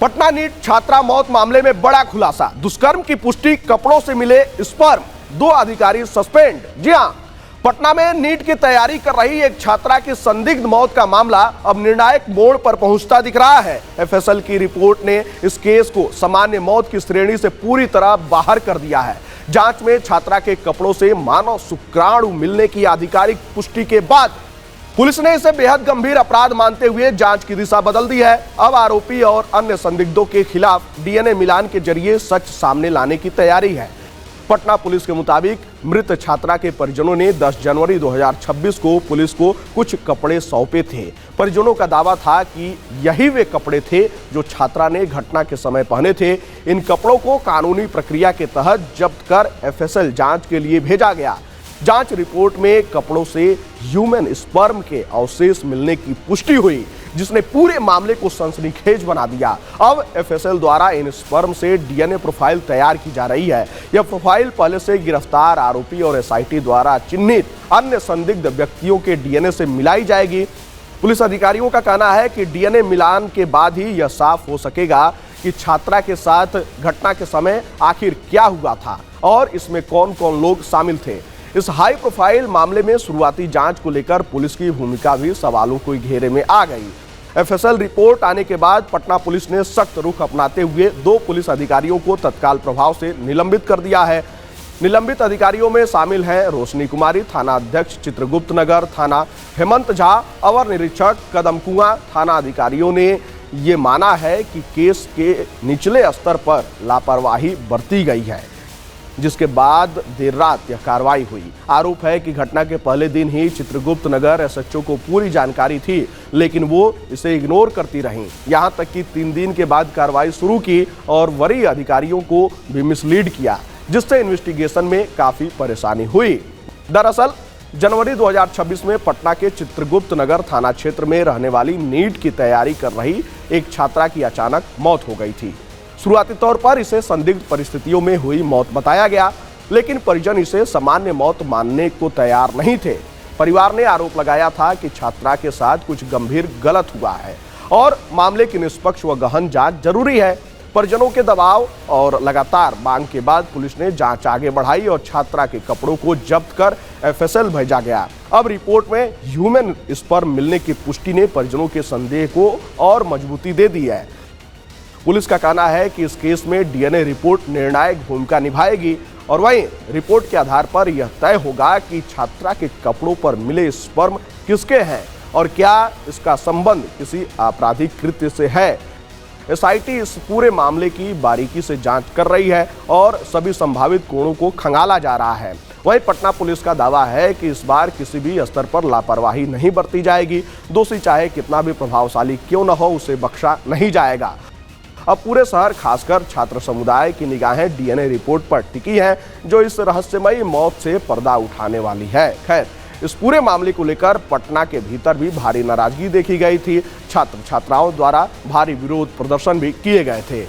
Patna NEET छात्रा मौत मामले में बड़ा खुलासा। दुष्कर्म की पुष्टि, कपड़ों से मिले स्पर्म, 2 अधिकारी सस्पेंड। जी हां, पटना में नीट की तैयारी कर रही एक छात्रा की संदिग्ध मौत का मामला अब निर्णायक मोड़ पर पहुंचता दिख रहा है। एफएसएल की रिपोर्ट ने इस केस को सामान्य मौत की श्रेणी से पूरी तरह बाहर कर दिया है। जांच में छात्रा के कपड़ों से मानव शुक्राणु मिलने की आधिकारिक पुष्टि के बाद पुलिस ने इसे बेहद गंभीर अपराध मानते हुए जांच की दिशा बदल दी है। अब आरोपी और अन्य संदिग्धों के खिलाफ डीएनए मिलान के जरिए सच सामने लाने की तैयारी है। पटना पुलिस के मुताबिक मृत छात्रा के परिजनों ने 10 जनवरी 2026 को पुलिस को कुछ कपड़े सौंपे थे। परिजनों का दावा था कि यही वे कपड़े थे जो छात्रा ने घटना के समय पहने थे। इन कपड़ों को कानूनी प्रक्रिया के तहत जब्त कर एफएसएल जांच के लिए भेजा गया। जांच रिपोर्ट में कपड़ों से ह्यूमन स्पर्म के अवशेष मिलने की पुष्टि हुई, जिसने पूरे मामले को सनसनीखेज बना दिया। अब एफएसएल द्वारा इन स्पर्म से डीएनए प्रोफाइल तैयार की जा रही है। यह प्रोफाइल पहले से गिरफ्तार आरोपी और एसआईटी द्वारा चिन्हित अन्य संदिग्ध व्यक्तियों के डीएनए से मिलाई जाएगी। पुलिस अधिकारियों का कहना है कि डीएनए मिलान के बाद ही यह साफ हो सकेगा कि छात्रा के साथ घटना के समय आखिर क्या हुआ था और इसमें कौन कौन लोग शामिल थे। इस हाई प्रोफाइल मामले में शुरुआती जांच को लेकर पुलिस की भूमिका भी सवालों के घेरे में आ गई। एफएसएल रिपोर्ट आने के बाद पटना पुलिस ने सख्त रुख अपनाते हुए 2 पुलिस अधिकारियों को तत्काल प्रभाव से निलंबित कर दिया है। निलंबित अधिकारियों में शामिल हैं रोशनी कुमारी, थाना अध्यक्ष चित्रगुप्त नगर थाना, हेमंत झा, अवर निरीक्षक कदमकुआं थाना। अधिकारियों ने ये माना है कि केस के निचले स्तर पर लापरवाही बरती गई है, जिसके बाद देर रात यह कार्रवाई हुई। आरोप है कि घटना के पहले दिन ही चित्रगुप्त नगर एसएचओ को पूरी जानकारी थी, लेकिन वो इसे इग्नोर करती रहीं। यहां तक कि 3 दिन के बाद कार्रवाई शुरू की और वरीय अधिकारियों को भी मिसलीड किया, जिससे इन्वेस्टिगेशन में काफी परेशानी हुई। दरअसल जनवरी 2026 में पटना के चित्रगुप्त नगर थाना क्षेत्र में रहने वाली नीट की तैयारी कर रही एक छात्रा की अचानक मौत हो गई थी। शुरुआती तौर पर इसे संदिग्ध परिस्थितियों में हुई मौत बताया गया, लेकिन परिजन इसे सामान्य मौत मानने को तैयार नहीं थे। परिवार ने आरोप लगाया था कि छात्रा के साथ कुछ गंभीर गलत हुआ है और मामले की निष्पक्ष व गहन जांच जरूरी है। परिजनों के दबाव और लगातार मांग के बाद पुलिस ने जांच आगे बढ़ाई और छात्रा के कपड़ों को जब्त कर एफएसएल भेजा गया। अब रिपोर्ट में ह्यूमन स्पर्म मिलने की पुष्टि ने परिजनों के संदेह को और मजबूती दे दी है। पुलिस का कहना है कि इस केस में डीएनए रिपोर्ट निर्णायक भूमिका निभाएगी और वहीं रिपोर्ट के आधार पर यह तय होगा कि छात्रा के कपड़ों पर मिले स्पर्म किसके हैं और क्या इसका संबंध किसी आपराधिक कृत्य से है। एसआईटी इस पूरे मामले की बारीकी से जांच कर रही है और सभी संभावित कोणों को खंगाला जा रहा है। वहीं पटना पुलिस का दावा है कि इस बार किसी भी स्तर पर लापरवाही नहीं बरती जाएगी। दोषी चाहे कितना भी प्रभावशाली क्यों न हो, उसे बख्शा नहीं जाएगा। अब पूरे शहर, खासकर छात्र समुदाय की निगाहें डीएनए रिपोर्ट पर टिकी हैं, जो इस रहस्यमयी मौत से पर्दा उठाने वाली है। खैर, इस पूरे मामले को लेकर पटना के भीतर भी भारी नाराजगी देखी गई थी। छात्र छात्राओं द्वारा भारी विरोध प्रदर्शन भी किए गए थे।